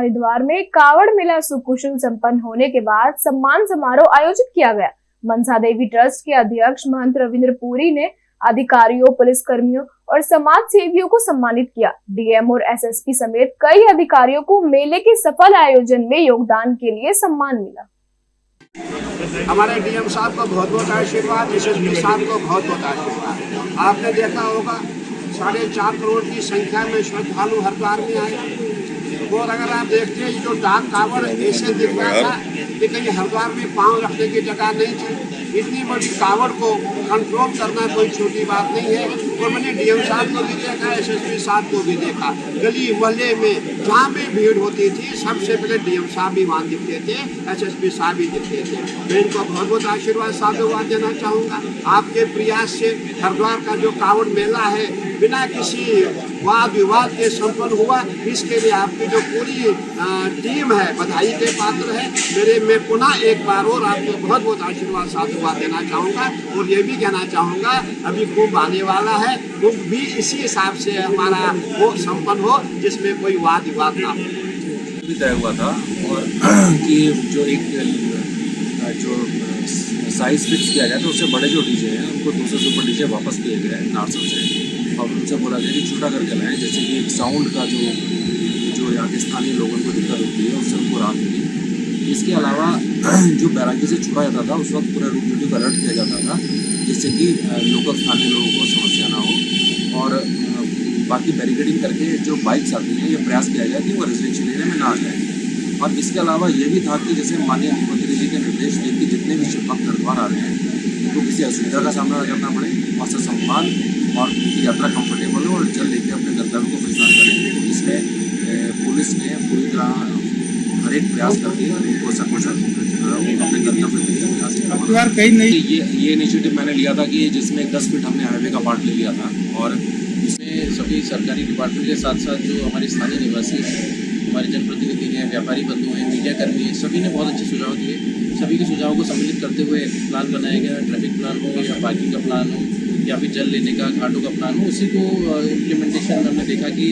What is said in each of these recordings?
हरिद्वार में कावड़ मेला सुकुशल संपन्न होने के बाद सम्मान समारोह आयोजित किया गया। मनसा देवी ट्रस्ट के अध्यक्ष महंत रविंद्र पुरी ने अधिकारियों, पुलिस कर्मियों और समाज सेवियों को सम्मानित किया। डीएम और एसएसपी समेत कई अधिकारियों को मेले के सफल आयोजन में योगदान के लिए सम्मान मिला। हमारे डीएम साहब को बहुत बहुत आशीर्वाद, एसएसपी साहब को बहुत बहुत आशीर्वाद। आपने देखा होगा 4.5 करोड़ की संख्या में श्रद्धालु हरिद्वार में आए। और अगर आप देखते हैं जो डाक कावड़ ऐसे दिख रहा था कि कहीं हरिद्वार में पांव रखने की जगह नहीं थी। इतनी बड़ी कावड़ को कंट्रोल करना कोई छोटी बात नहीं है। और मैंने डीएम साहब को भी देखा, एसएसपी साहब को भी देखा। गली मोहल्ले में जहाँ भी भीड़ होती थी सबसे पहले डीएम साहब भी वहाँ दिखते थे, एसएसपी साहब भी दिखते थे। मैं इनको बहुत बहुत आशीर्वाद साधुवाद देना चाहूँगा। आपके प्रयास से हरिद्वार का जो कावड़ मेला है बिना किसी वाद विवाद के संपन्न हुआ, इसके लिए आपकी जो पूरी टीम है बधाई के पात्र है। मैं पुनः एक बार और आपको बहुत बहुत आशीर्वाद साधुवाद देना चाहूँगा। और ये भी कहना चाहूँगा अभी कुंभ आने वाला है, कुंभ भी इसी हिसाब से हमारा वो संपन्न हो जिसमें कोई वाद विवाद ना हो। तय हुआ था और कि जो एक जो साइज फिक्स किया गया था उससे बड़े जो डीजे हैं उनको 200 से ऊपर डीजे वापस किए गए हैं नारसल से। और उनसे बोला गया कि छोटा करके लाएँ, जैसे कि एक साउंड का जो यहाँ के स्थानीय लोगों को दिक्कत होती है उससे उनको राहत मिली। इसके अलावा जो बैरागी से छुड़ा जाता था उस वक्त पूरे रूट ड्यूटी को अलर्ट किया जाता था जिससे कि लोकल स्थानीय लोगों को समस्या ना हो। और बाकी बैरिकेडिंग करके जो बाइक्स आती हैं ये प्रयास किया गया कि वो रेजिडेंशियल एरिया में ना आ जाए। और इसके अलावा ये भी था कि जैसे माननीय मुख्यमंत्री जी के निर्देश थे कि जितने भी शिव भक्त हरिद्वार आ रहे हैं उनको किसी असुविधा का सामना करना पड़े और ससम्मान और उनकी यात्रा कंफर्टेबल हो और जल लेके अपने गंतव्य को प्रस्थान करें। तो इसमें पुलिस ने पूरी तरह हर एक प्रयास करके उनको सकुशल अपने गंतव्य के लिए प्रयास किया। ये इनिशिएटिव मैंने लिया था कि जिसमें 10 फीट हमने हाईवे का पार्ट ले लिया था और इसमें सभी सरकारी डिपार्टमेंट के साथ साथ जो हमारे स्थानीय निवासी हैं, हमारे जनप्रतिनिधि हैं, व्यापारी बंधु हैं, मीडिया कर्मी हैं, सभी ने बहुत अच्छे सुझाव दिए। सभी के सुझावों को सम्मिलित करते हुए प्लान बनाया गया। ट्रैफिक प्लान हो या पार्किंग का प्लान हो या फिर जल लेने का घाटों का प्लान हो, उसी को इम्प्लीमेंटेशन में हमने देखा कि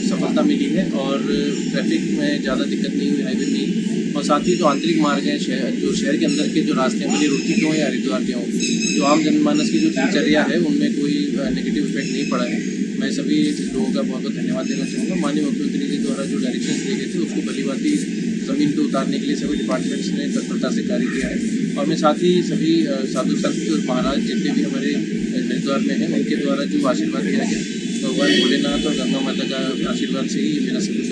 सफलता मिली है और ट्रैफिक में ज़्यादा दिक्कत नहीं हुई हाईवे में। और साथ ही जो आंतरिक मार्ग हैं, जो शहर के अंदर के जो रास्ते हैं, भले रुड़की के हों या हरिद्वार के हों, जो आम जनमानस की जो दिनचर्या है उनमें कोई नेगेटिव इफेक्ट नहीं पड़ा है। मैं सभी लोगों का बहुत बहुत धन्यवाद देना चाहूँगा। माननीय मुख्यमंत्री जी द्वारा जो डायरेक्शन दिए गए थे उसको भलीभांति ज़मीन पर उतारने के लिए सभी डिपार्टमेंट्स ने तत्परता से कार्य किया है। और मैं साथ ही सभी साधु संत महाराज जितने भी हमारे हरिद्वार में हैं उनके द्वारा जो आशीर्वाद दिया गया, भगवान भोलेनाथ और गंगा माता का आशीर्वाद से ही मेरा सब कुछ